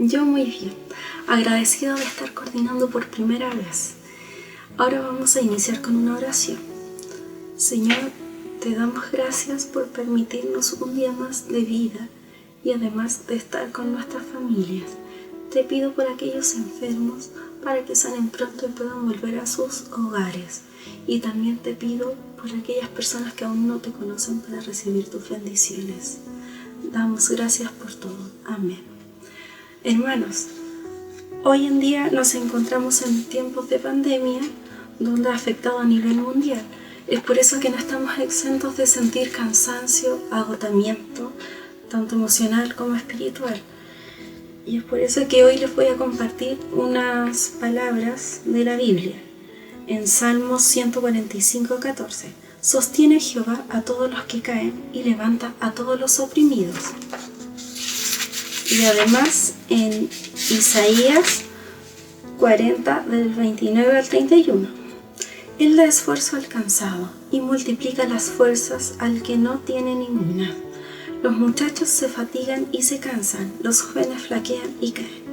Yo muy bien, agradecido de estar coordinando por primera vez. Ahora vamos a iniciar con una oración. Señor, te damos gracias por permitirnos un día más de vida y además de estar con nuestras familias. Te pido por aquellos enfermos para que sanen pronto y puedan volver a sus hogares. Y también te pido por aquellas personas que aún no te conocen para recibir tus bendiciones. Damos gracias por todo. Amén. Hermanos, hoy en día nos encontramos en tiempos de pandemia donde ha afectado a nivel mundial. Es por eso que no estamos exentos de sentir cansancio, agotamiento, tanto emocional como espiritual. Y es por eso que hoy les voy a compartir unas palabras de la Biblia. En Salmos 145:14, sostiene Jehová a todos los que caen y levanta a todos los oprimidos. Y además en Isaías 40 del 29 al 31. Él da esfuerzo al cansado y multiplica las fuerzas al que no tiene ninguna. Los muchachos se fatigan y se cansan, los jóvenes flaquean y caen.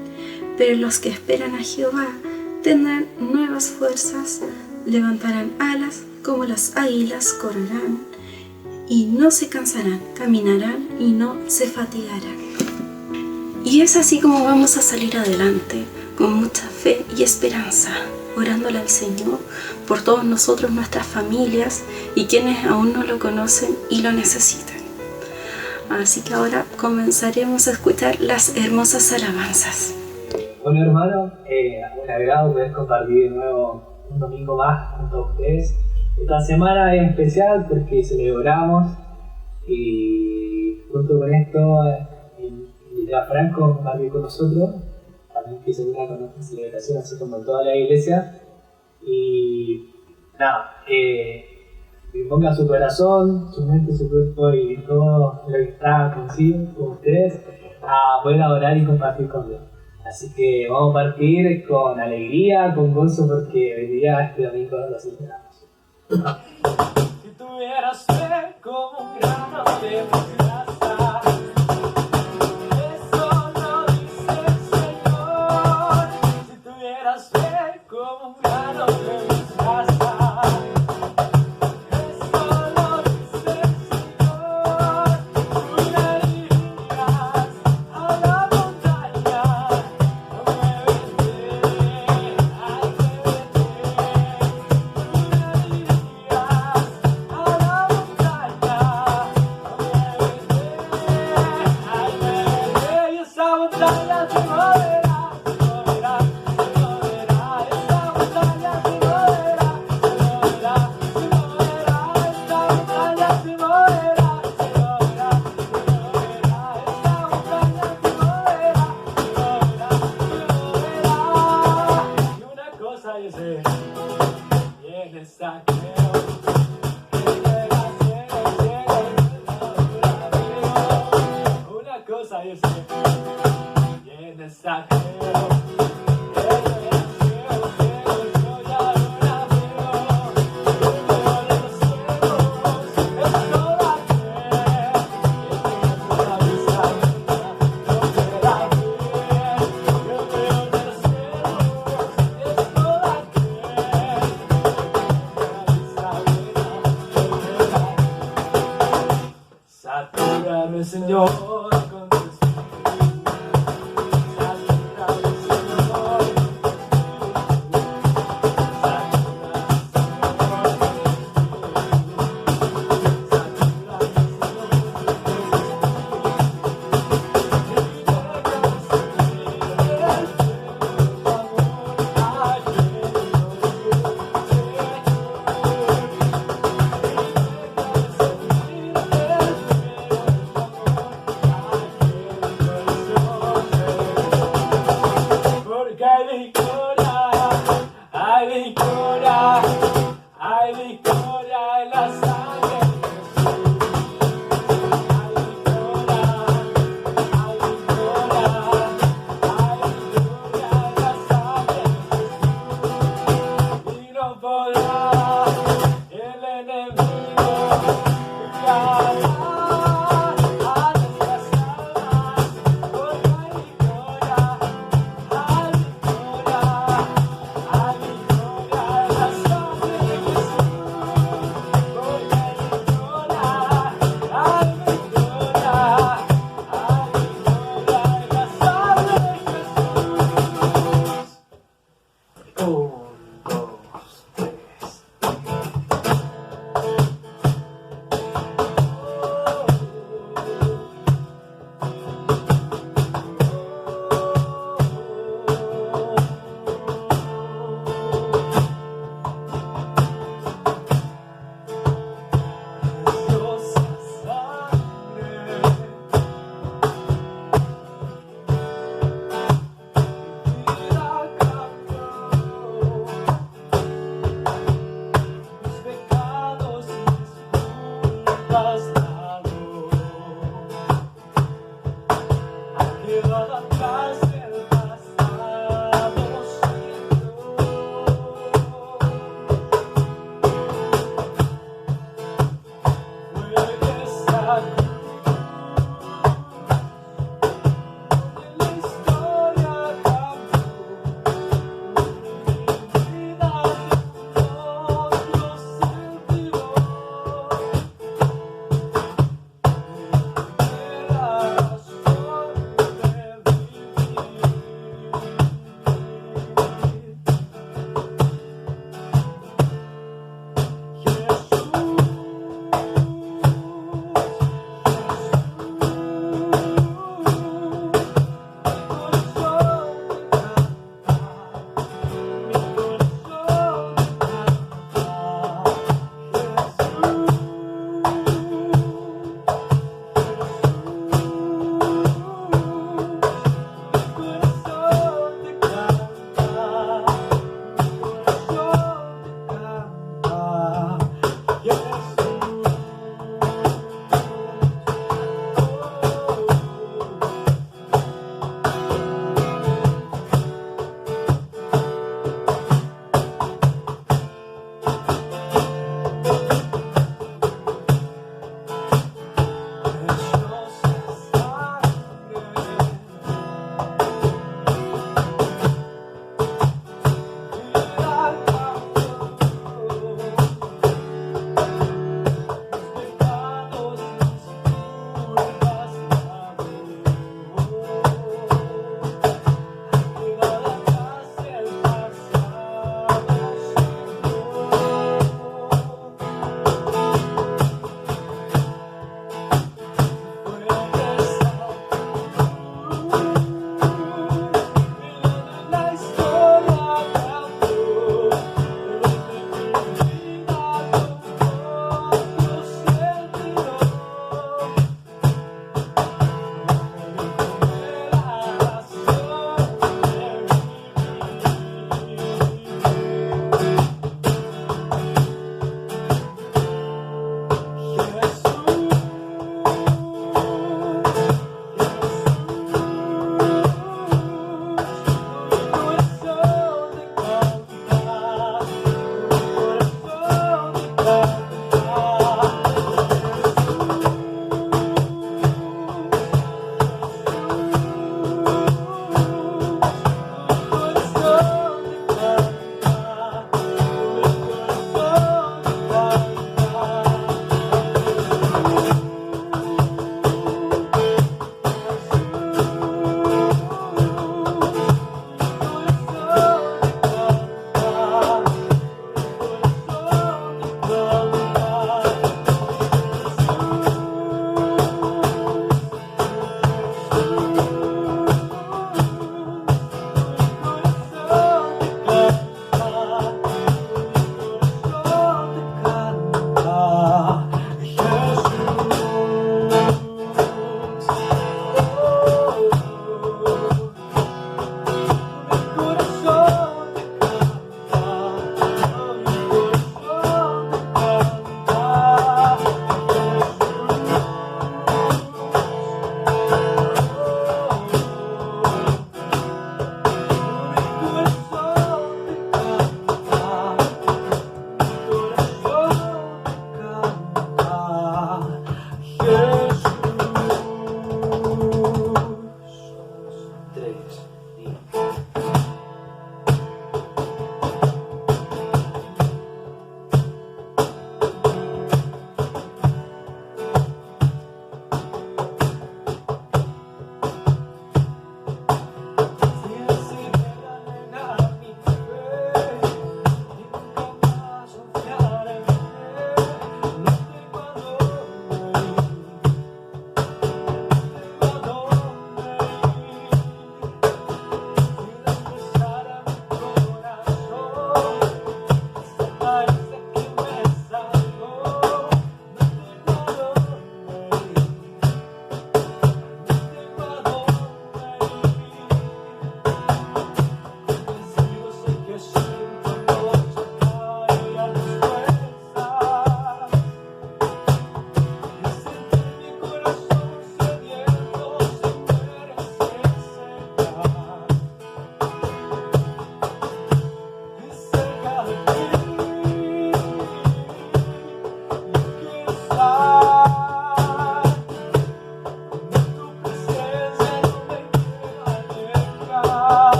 Pero los que esperan a Jehová tendrán nuevas fuerzas, levantarán alas como las águilas, correrán y no se cansarán, caminarán y no se fatigarán. Y es así como vamos a salir adelante, con mucha fe y esperanza, orándole al Señor por todos nosotros, nuestras familias y quienes aún no lo conocen y lo necesitan. Así que ahora comenzaremos a escuchar las hermosas alabanzas. Bueno, hermano, un agrado poder compartir de nuevo un domingo más junto a ustedes. Esta semana es especial porque celebramos y junto con esto ya Franco compartió con nosotros, también quiso unir con nuestra celebración, así como en toda la iglesia. Y nada, que ponga su corazón, su mente, su cuerpo y todo lo que está consigo, con ustedes, a poder adorar y compartir con Dios. Así que vamos a partir con alegría, con gozo, porque hoy día este domingo lo celebramos. Si tuvieras fe como un grano de mostaza, eso lo dice el Señor. Si tuvieras fe como un grano de mostaza, eso lo dice el Señor. Tú le dirías a la montaña, no muévete, muévete. Tú le dirías a la montaña, muévete, y esa montaña se moverá, se moverá, se moverá, esa montaña se moverá, se moverá, se moverá, esa montaña se moverá, se moverá, se moverá, esa montaña se moverá, se moverá, se moverá. Y una cosa yo sé, viene saqueo. Una cosa yo sé, viene saqueo. Satúrame, Señor, con tu espíritu. Satúrame, Señor, con tu espíritu. Porque hay victoria en la sangre de Jesús. Hay victoria en la sangre de Jesús. Y no podrá el enemigo ganar a nuestras almas, porque hay victoria.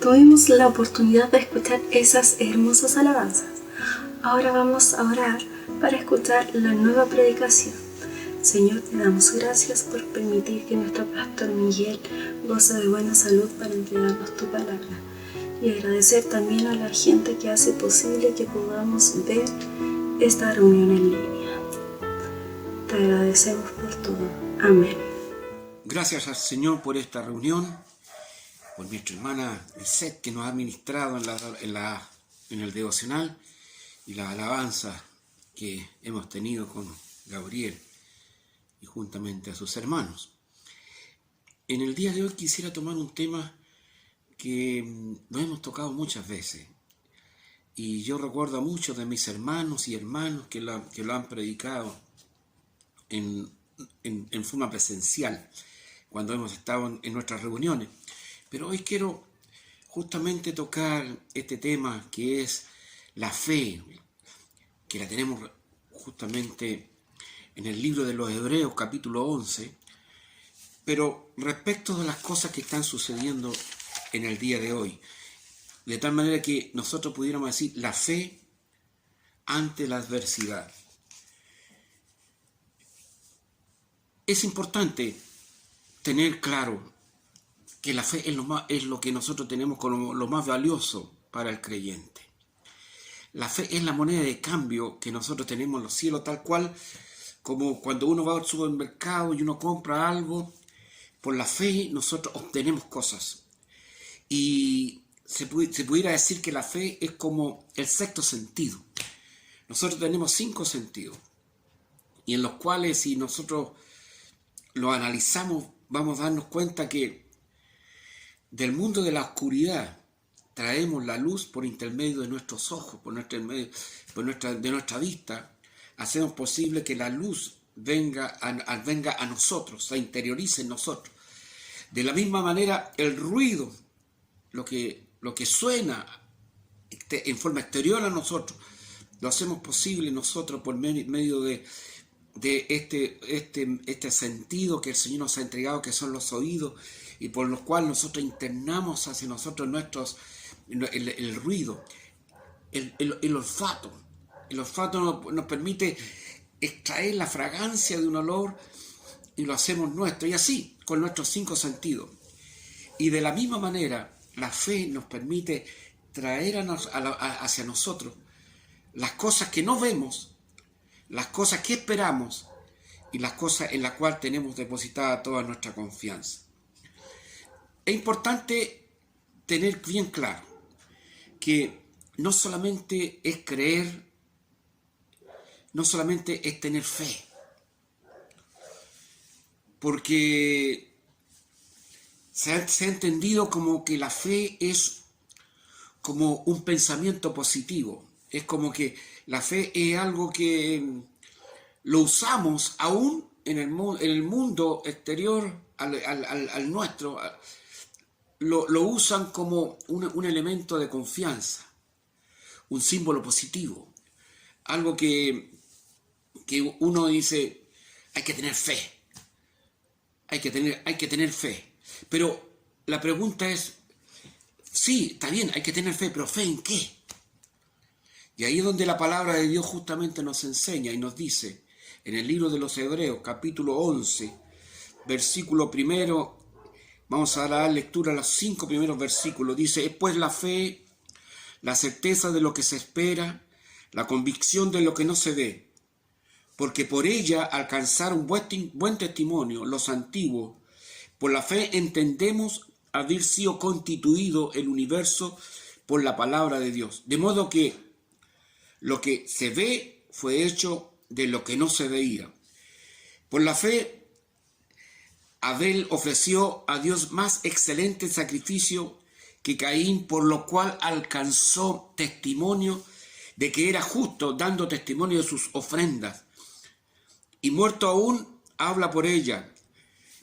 Tuvimos la oportunidad de escuchar esas hermosas alabanzas. Ahora vamos a orar para escuchar la nueva predicación. Señor, te damos gracias por permitir que nuestro pastor Miguel goce de buena salud para entregarnos tu palabra. Y agradecer también a la gente que hace posible que podamos ver esta reunión en línea. Te agradecemos por todo. Amén. Gracias al Señor por esta reunión, por nuestra hermana Lisette que nos ha ministrado en el devocional y la alabanza que hemos tenido con Gabriel y juntamente a sus hermanos. En el día de hoy quisiera tomar un tema que lo hemos tocado muchas veces y yo recuerdo a muchos de mis hermanos y hermanas que lo han predicado en forma presencial cuando hemos estado en nuestras reuniones. Pero hoy quiero justamente tocar este tema que es la fe, que la tenemos justamente en el libro de los Hebreos, capítulo 11, pero respecto de las cosas que están sucediendo en el día de hoy, de tal manera que nosotros pudiéramos decir la fe ante la adversidad. Es importante tener claro que la fe es lo que nosotros tenemos como lo más valioso para el creyente. La fe es la moneda de cambio que nosotros tenemos en los cielos, tal cual como cuando uno va al supermercado y uno compra algo, por la fe nosotros obtenemos cosas. Y se pudiera decir que la fe es como el sexto sentido. Nosotros tenemos 5 sentidos, y en los cuales si nosotros lo analizamos, vamos a darnos cuenta que del mundo de la oscuridad traemos la luz por intermedio de nuestros ojos, de nuestra vista. Hacemos posible que la luz venga a nosotros, se interiorice en nosotros. De la misma manera, el ruido, lo que suena en forma exterior a nosotros, lo hacemos posible nosotros por medio de este sentido que el Señor nos ha entregado, que son los oídos, y por los cuales nosotros internamos hacia nosotros el ruido, el olfato. El olfato nos permite extraer la fragancia de un olor y lo hacemos nuestro, y así con nuestros 5 sentidos. Y de la misma manera, la fe nos permite traer hacia nosotros las cosas que no vemos, las cosas que esperamos y las cosas en las cuales tenemos depositada toda nuestra confianza. Es importante tener bien claro que no solamente es creer, no solamente es tener fe, porque se ha entendido como que la fe es como un pensamiento positivo, es como que la fe es algo que lo usamos aún en el mundo exterior al nuestro, lo usan como un elemento de confianza, un símbolo positivo, algo que uno dice, hay que tener fe, hay que tener fe. Pero la pregunta es, sí, está bien, hay que tener fe, pero ¿fe en qué? Y ahí es donde la palabra de Dios justamente nos enseña y nos dice, en el libro de los Hebreos, capítulo 11, versículo 1, Vamos a dar lectura a los 5 primeros versículos. Dice, es pues la fe, la certeza de lo que se espera, la convicción de lo que no se ve, porque por ella alcanzaron buen testimonio los antiguos. Por la fe entendemos haber sido constituido el universo por la palabra de Dios. De modo que lo que se ve fue hecho de lo que no se veía. Por la fe, Abel ofreció a Dios más excelente sacrificio que Caín, por lo cual alcanzó testimonio de que era justo, dando testimonio de sus ofrendas. Y muerto aún, habla por ella.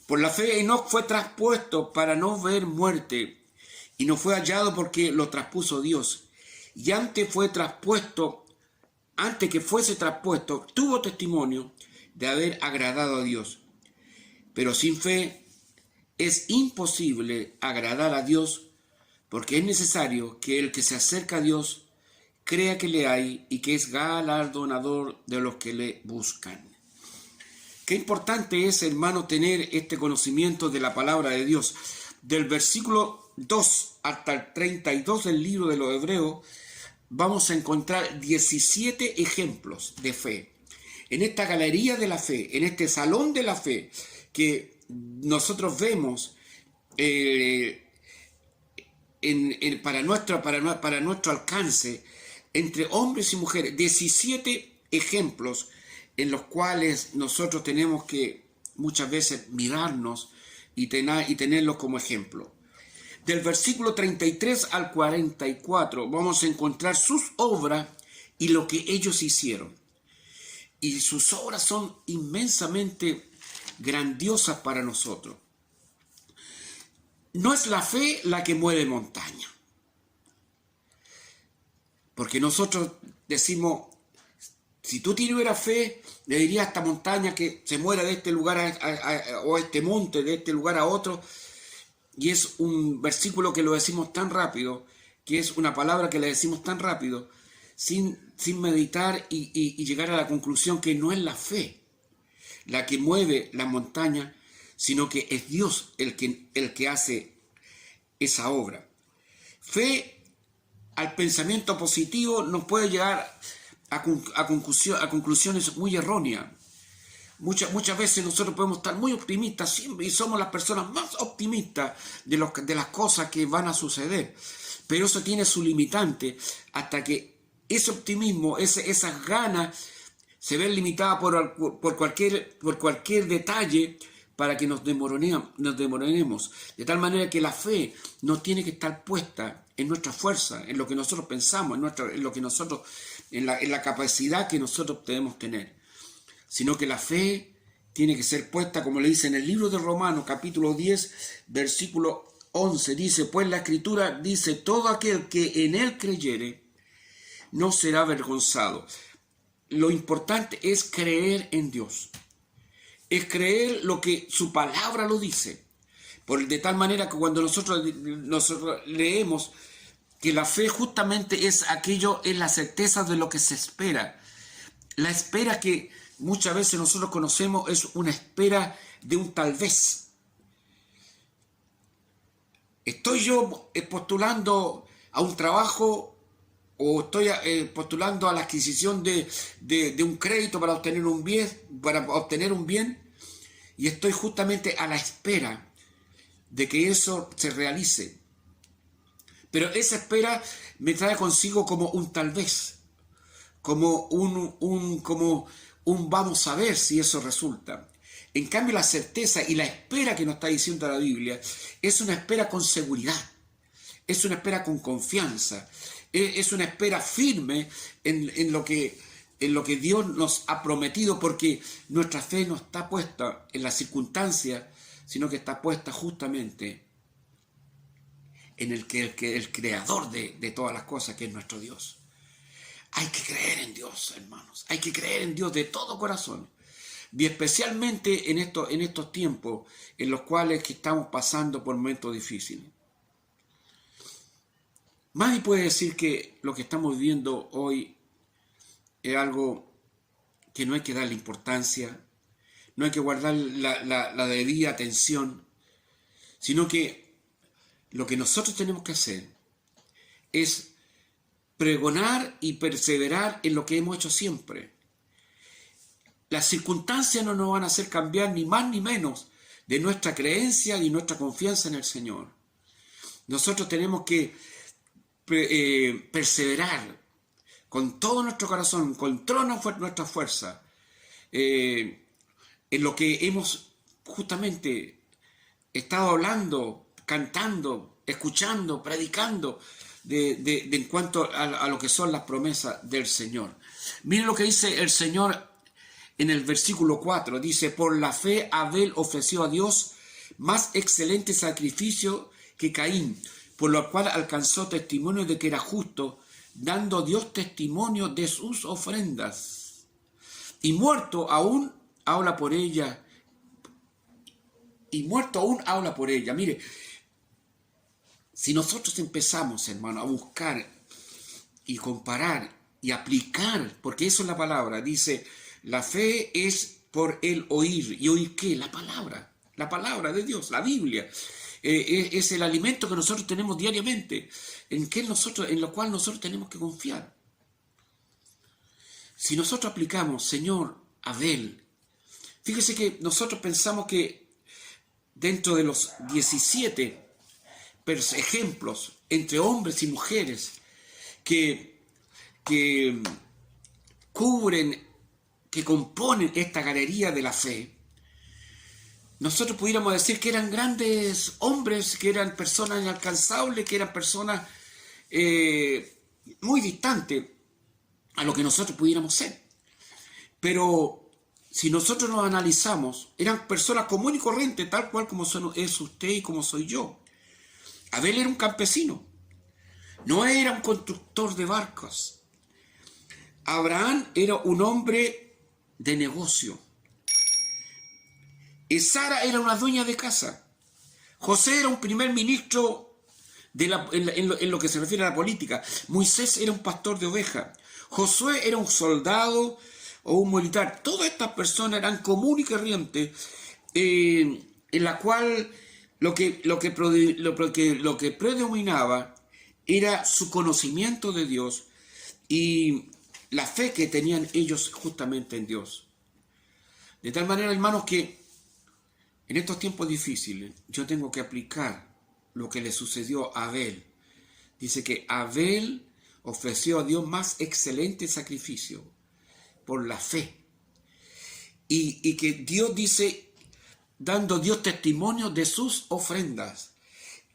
Por la fe Enoc fue traspuesto para no ver muerte, y no fue hallado porque lo traspuso Dios. Y antes que fuese traspuesto, tuvo testimonio de haber agradado a Dios. Pero sin fe es imposible agradar a Dios, porque es necesario que el que se acerca a Dios crea que le hay y que es galardonador de los que le buscan. Qué importante es, hermano, tener este conocimiento de la palabra de Dios. Del versículo 2 hasta el 32 del libro de los Hebreos, vamos a encontrar 17 ejemplos de fe. En esta galería de la fe, en este salón de la fe que nosotros vemos para nuestro alcance, entre hombres y mujeres, 17 ejemplos en los cuales nosotros tenemos que muchas veces mirarnos y tenerlos como ejemplo. Del versículo 33 al 44 vamos a encontrar sus obras y lo que ellos hicieron. Y sus obras son inmensamente grandiosas para nosotros. No es la fe la que mueve montaña. Porque nosotros decimos, si tú tuvieras fe, le dirías a esta montaña que se muera de este lugar o a este monte, de este lugar a otro. Y es un versículo que lo decimos tan rápido, que es una palabra que le decimos tan rápido, sin meditar y llegar a la conclusión que no es la fe la que mueve la montaña, sino que es Dios el que hace esa obra. Fe al pensamiento positivo nos puede llegar a conclusiones muy erróneas. Muchas veces nosotros podemos estar muy optimistas siempre y somos las personas más optimistas de las cosas que van a suceder, pero eso tiene su limitante hasta que ese optimismo, esas ganas se ven limitadas por cualquier detalle para que nos desmoronemos. De tal manera que la fe no tiene que estar puesta en nuestra fuerza, en lo que nosotros pensamos, en la capacidad que nosotros debemos tener, sino que la fe tiene que ser puesta, como le dice en el libro de Romanos, capítulo 10, versículo 11, dice, pues la Escritura dice, todo aquel que en él creyere no será avergonzado. Lo importante es creer en Dios, es creer lo que su palabra lo dice, de tal manera que cuando nosotros leemos que la fe justamente es la certeza de lo que se espera. La espera que muchas veces nosotros conocemos es una espera de un tal vez. ¿Estoy yo postulando a un trabajo o estoy postulando a la adquisición de un crédito para obtener un bien? Y estoy justamente a la espera de que eso se realice. Pero esa espera me trae consigo como un tal vez, como un vamos a ver si eso resulta. En cambio, la certeza y la espera que nos está diciendo la Biblia es una espera con seguridad, es una espera con confianza, es una espera firme en lo que Dios nos ha prometido, porque nuestra fe no está puesta en las circunstancias, sino que está puesta justamente en el creador de todas las cosas, que es nuestro Dios. Hay que creer en Dios, hermanos. Hay que creer en Dios de todo corazón. Y especialmente en estos tiempos en los cuales que estamos pasando por momentos difíciles. Nadie puede decir que lo que estamos viviendo hoy es algo que no hay que darle importancia, no hay que guardar la debida atención, sino que lo que nosotros tenemos que hacer es pregonar y perseverar en lo que hemos hecho siempre. Las circunstancias no nos van a hacer cambiar ni más ni menos de nuestra creencia y nuestra confianza en el Señor. Nosotros tenemos que perseverar con todo nuestro corazón, con toda nuestra fuerza, en lo que hemos justamente estado hablando, cantando, escuchando, predicando en cuanto a lo que son las promesas del Señor. Miren lo que dice el Señor en el versículo 4. Dice: por la fe Abel ofreció a Dios más excelente sacrificio que Caín, por lo cual alcanzó testimonio de que era justo, dando Dios testimonio de sus ofrendas. Y muerto aún habla por ella. Mire, si nosotros empezamos, hermano, a buscar y comparar y aplicar, porque eso es la palabra, dice, la fe es por el oír. ¿Y oír qué? La palabra de Dios, la Biblia. Es el alimento que nosotros tenemos diariamente, en lo cual nosotros tenemos que confiar. Si nosotros aplicamos, Señor, Abel, fíjese que nosotros pensamos que dentro de los 17 ejemplos entre hombres y mujeres que componen esta galería de la fe, nosotros pudiéramos decir que eran grandes hombres, que eran personas inalcanzables, que eran personas muy distantes a lo que nosotros pudiéramos ser. Pero si nosotros nos analizamos, eran personas comunes y corrientes, tal cual como es usted y como soy yo. Abel era un campesino, no era un constructor de barcos. Abraham era un hombre de negocio. Sara era una dueña de casa. José era un primer ministro en lo que se refiere a la política. Moisés era un pastor de ovejas. Josué era un soldado o un militar. Todas estas personas eran comunes y corrientes, en la cual lo que predominaba era su conocimiento de Dios y la fe que tenían ellos justamente en Dios. De tal manera, hermanos, que en estos tiempos difíciles yo tengo que aplicar lo que le sucedió a Abel. Dice que Abel ofreció a Dios más excelente sacrificio por la fe. Y que Dios dice, dando Dios testimonio de sus ofrendas.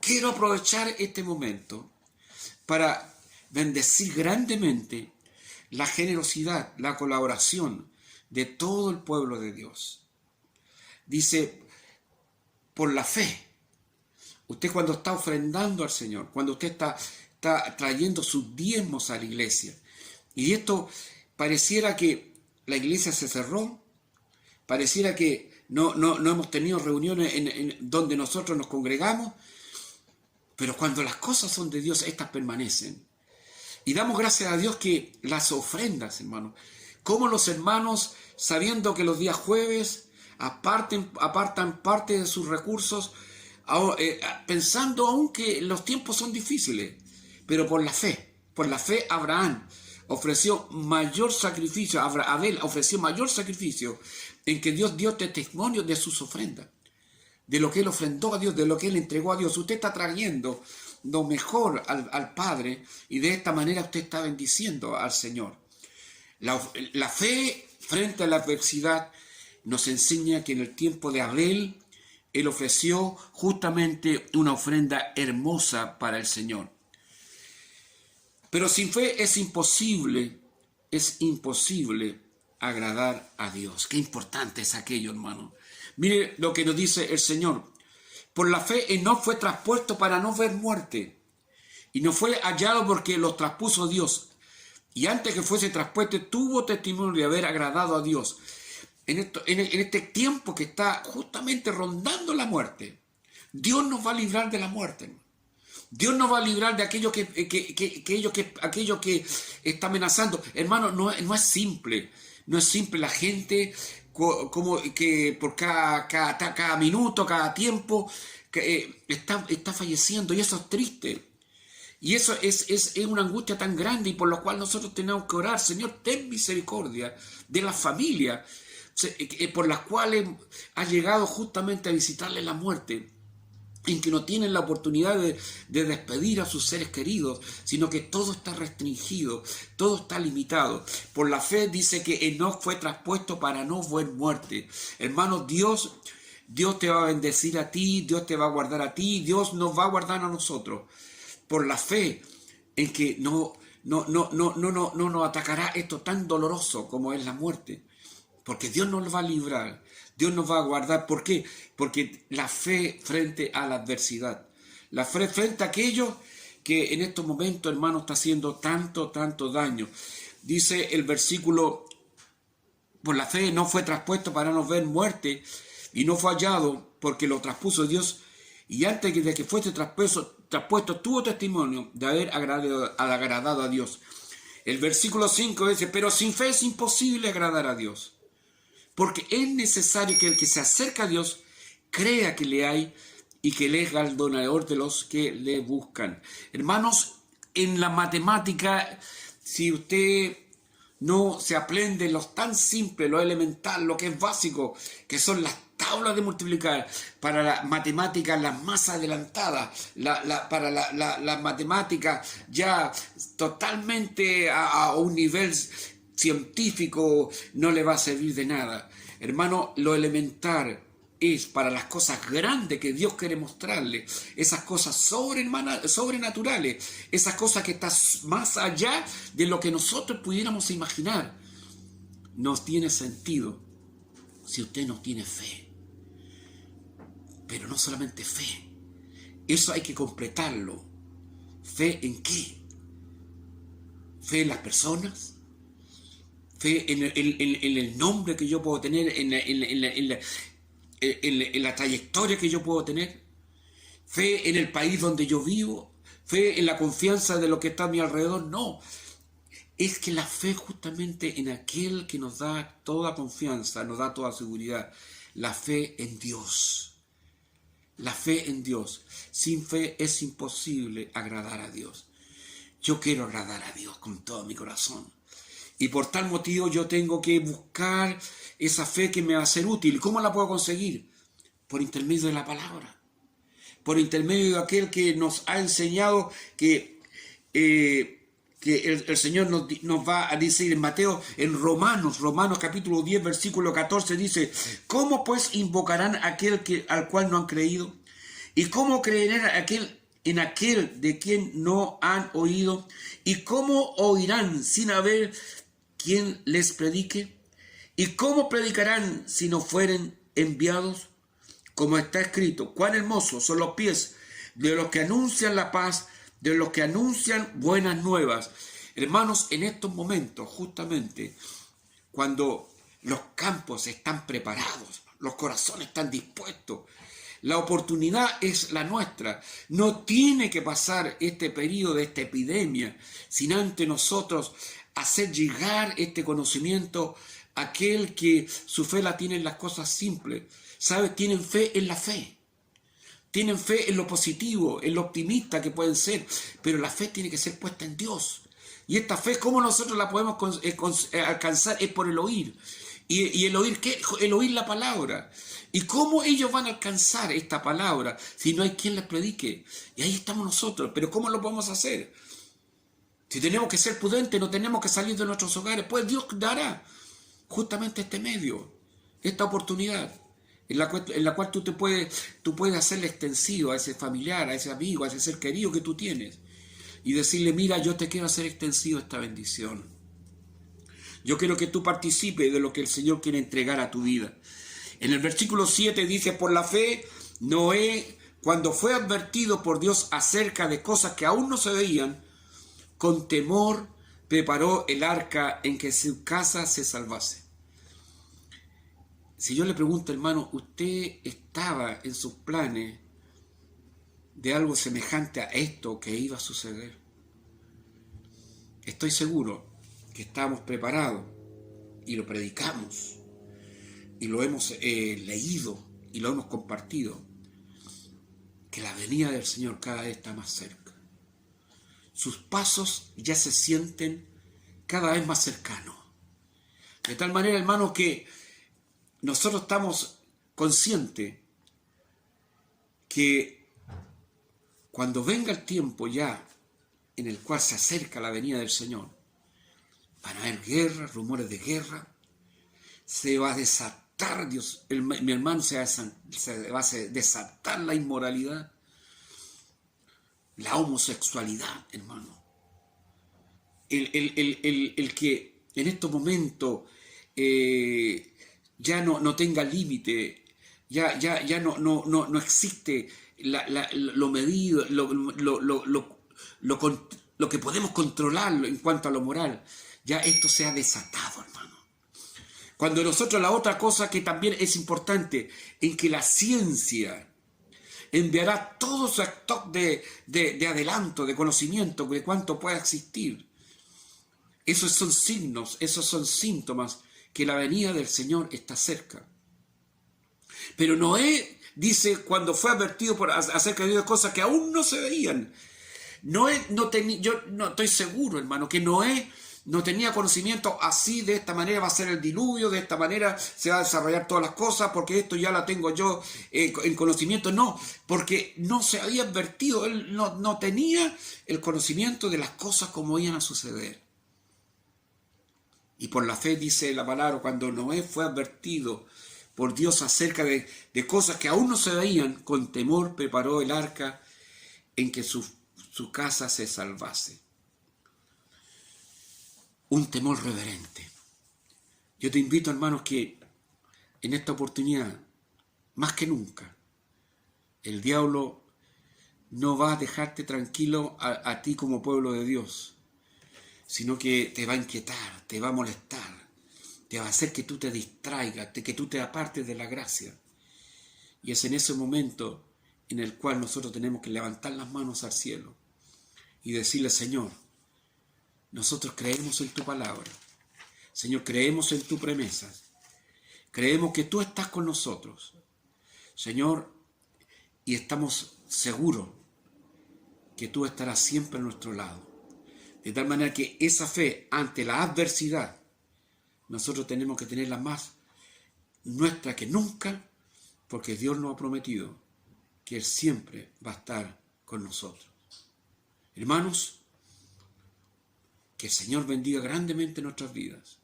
Quiero aprovechar este momento para bendecir grandemente la generosidad, la colaboración de todo el pueblo de Dios. Dice, por la fe. Usted cuando está ofrendando al Señor, cuando usted está trayendo sus diezmos a la iglesia, y esto pareciera que la iglesia se cerró, pareciera que no hemos tenido reuniones en donde nosotros nos congregamos, pero cuando las cosas son de Dios, estas permanecen. Y damos gracias a Dios que las ofrendas, hermanos, como los hermanos, sabiendo que los días jueves apartan parte de sus recursos, pensando aún que los tiempos son difíciles, pero por la fe Abraham ofreció mayor sacrificio, Abel ofreció mayor sacrificio en que Dios dio testimonio de sus ofrendas, de lo que él ofrendó a Dios, de lo que él entregó a Dios. Usted está trayendo lo mejor al Padre y de esta manera usted está bendiciendo al Señor. La fe frente a la adversidad nos enseña que en el tiempo de Abel, él ofreció justamente una ofrenda hermosa para el Señor. Pero sin fe es imposible agradar a Dios. Qué importante es aquello, hermano. Mire lo que nos dice el Señor. Por la fe Enoc fue traspuesto para no ver muerte, y no fue hallado porque los traspuso Dios. Y antes que fuese traspuesto, tuvo testimonio de haber agradado a Dios. En este tiempo que está justamente rondando la muerte, Dios nos va a librar de la muerte, hermano. Dios nos va a librar de aquello que está amenazando. Hermano, no es simple. No es simple. La gente como que por cada minuto, cada tiempo, está falleciendo, y eso es triste. Y eso es una angustia tan grande, y por lo cual nosotros tenemos que orar: Señor, ten misericordia de la familia por las cuales ha llegado justamente a visitarle la muerte, en que no tienen la oportunidad de despedir a sus seres queridos, sino que todo está restringido, todo está limitado. Por la fe dice que Enoc fue traspuesto para no ver muerte. Hermanos, Dios te va a bendecir a ti, Dios te va a guardar a ti, Dios nos va a guardar a nosotros. Por la fe en que no nos atacará esto tan doloroso como es la muerte. Porque Dios nos va a librar, Dios nos va a guardar. ¿Por qué? Porque la fe frente a la adversidad, la fe frente a aquello que en estos momentos, hermano, está haciendo tanto daño. Dice el versículo: por la fe no fue traspuesto para no ver muerte, y no fue hallado porque lo traspuso Dios, y antes de que fuese traspuesto tuvo testimonio de haber agradado a Dios. El versículo 5 dice: pero sin fe es imposible agradar a Dios, porque es necesario que el que se acerca a Dios crea que le hay y que Él es galardonador de los que le buscan. Hermanos, en la matemática, si usted no se aprende lo tan simple, lo elemental, lo que es básico, que son las tablas de multiplicar, para la matemática las más adelantadas, para la matemática ya totalmente a un nivel científico, no le va a servir de nada. Hermano, lo elemental es para las cosas grandes que Dios quiere mostrarle, esas cosas sobrenaturales, esas cosas que están más allá de lo que nosotros pudiéramos imaginar. No tiene sentido si usted no tiene fe. Pero no solamente fe, eso hay que completarlo. ¿Fe en qué? ¿Fe en las personas? ¿Fe en el nombre que yo puedo tener, en la trayectoria que yo puedo tener? ¿Fe en el país donde yo vivo? ¿Fe en la confianza de lo que está a mi alrededor? No. Es que la fe justamente en aquel que nos da toda confianza, nos da toda seguridad. La fe en Dios. La fe en Dios. Sin fe es imposible agradar a Dios. Yo quiero agradar a Dios con todo mi corazón. Y por tal motivo yo tengo que buscar esa fe que me va a ser útil. ¿Cómo la puedo conseguir? Por intermedio de la palabra. Por intermedio de aquel que nos ha enseñado que el Señor nos va a decir en Mateo, en Romanos capítulo 10, versículo 14, dice: ¿cómo pues invocarán aquel al cual no han creído? ¿Y cómo creerán en aquel de quien no han oído? ¿Y cómo oirán sin haber quien les predique? ¿Y cómo predicarán si no fueren enviados? Como está escrito: cuán hermosos son los pies de los que anuncian la paz, de los que anuncian buenas nuevas. Hermanos, en estos momentos, justamente, cuando los campos están preparados, los corazones están dispuestos, la oportunidad es la nuestra. No tiene que pasar este periodo de esta epidemia sin antes nosotros hacer llegar este conocimiento a aquel que su fe la tiene en las cosas simples. ¿Sabe? Tienen fe en la fe. Tienen fe en lo positivo, en lo optimista que pueden ser, pero la fe tiene que ser puesta en Dios. Y esta fe, ¿cómo nosotros la podemos alcanzar? Es por el oír. ¿Y el oír qué? El oír la palabra. ¿Y cómo ellos van a alcanzar esta palabra si no hay quien les predique? Y ahí estamos nosotros. ¿Pero cómo lo podemos hacer? Si tenemos que ser prudentes, no tenemos que salir de nuestros hogares, pues Dios dará justamente este medio, esta oportunidad, en la cual tú puedes hacerle extensivo a ese familiar, a ese amigo, a ese ser querido que tú tienes, y decirle: mira, yo te quiero hacer extensivo esta bendición. Yo quiero que tú participes de lo que el Señor quiere entregar a tu vida. En el versículo 7 dice: por la fe, Noé, cuando fue advertido por Dios acerca de cosas que aún no se veían, con temor preparó el arca en que su casa se salvase. Si yo le pregunto, hermano, ¿usted estaba en sus planes de algo semejante a esto que iba a suceder? Estoy seguro que estamos preparados y lo predicamos y lo hemos leído y lo hemos compartido. que la venida del Señor cada vez está más cerca. Sus pasos ya se sienten cada vez más cercanos. De tal manera, hermanos, que nosotros estamos conscientes que cuando venga el tiempo ya en el cual se acerca la venida del Señor, van a haber guerras, rumores de guerra, se va a desatar, mi hermano, se va a desatar la inmoralidad, la homosexualidad, hermano. El que en estos momentos ya no tenga límite, ya no existe lo medido, lo que podemos controlar en cuanto a lo moral. Ya esto se ha desatado, hermano. Cuando nosotros, la otra cosa que también es importante, en que la ciencia enviará todo su stock de adelanto, de conocimiento, de cuánto pueda existir. Esos son signos, esos son síntomas que la venida del Señor está cerca. Pero Noé dice, cuando fue advertido acerca de cosas que aún no se veían, yo no estoy seguro, hermano, que Noé no tenía conocimiento así, de esta manera va a ser el diluvio, de esta manera se va a desarrollar todas las cosas, porque esto ya la tengo yo en conocimiento. No, porque no se había advertido, él no tenía el conocimiento de las cosas como iban a suceder. Y por la fe, dice la palabra, cuando Noé fue advertido por Dios acerca de cosas que aún no se veían, con temor preparó el arca en que su casa se salvase. Un temor reverente. Yo te invito, hermanos, que en esta oportunidad, más que nunca, el diablo no va a dejarte tranquilo a ti como pueblo de Dios, sino que te va a inquietar, te va a molestar, te va a hacer que tú te distraigas, que tú te apartes de la gracia. Y es en ese momento en el cual nosotros tenemos que levantar las manos al cielo y decirle: Señor, nosotros creemos en tu palabra. Señor, creemos en tus promesas. Creemos que tú estás con nosotros, Señor, y estamos seguros que tú estarás siempre a nuestro lado. De tal manera que esa fe ante la adversidad, nosotros tenemos que tenerla más nuestra que nunca, porque Dios nos ha prometido que Él siempre va a estar con nosotros. Hermanos, que el Señor bendiga grandemente nuestras vidas.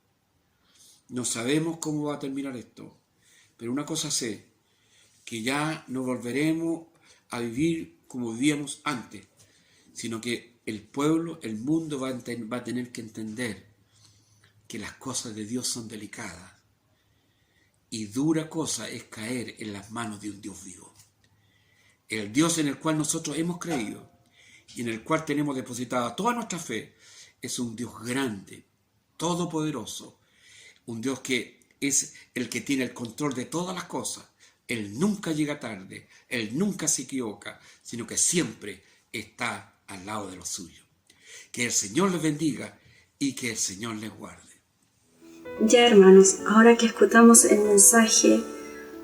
No sabemos cómo va a terminar esto, pero una cosa sé, que ya no volveremos a vivir como vivíamos antes, sino que el pueblo, el mundo va a tener que entender que las cosas de Dios son delicadas y dura cosa es caer en las manos de un Dios vivo. El Dios en el cual nosotros hemos creído y en el cual tenemos depositada toda nuestra fe es un Dios grande, todopoderoso, un Dios que es el que tiene el control de todas las cosas. Él nunca llega tarde, Él nunca se equivoca, sino que siempre está al lado de los suyos. Que el Señor les bendiga y que el Señor les guarde. Ya, hermanos, ahora que escuchamos el mensaje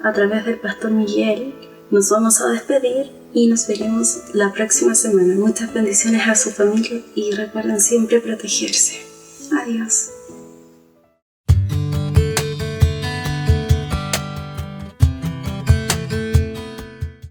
a través del Pastor Miguel, nos vamos a despedir y nos veremos la próxima semana. Muchas bendiciones a su familia y recuerden siempre protegerse. Adiós.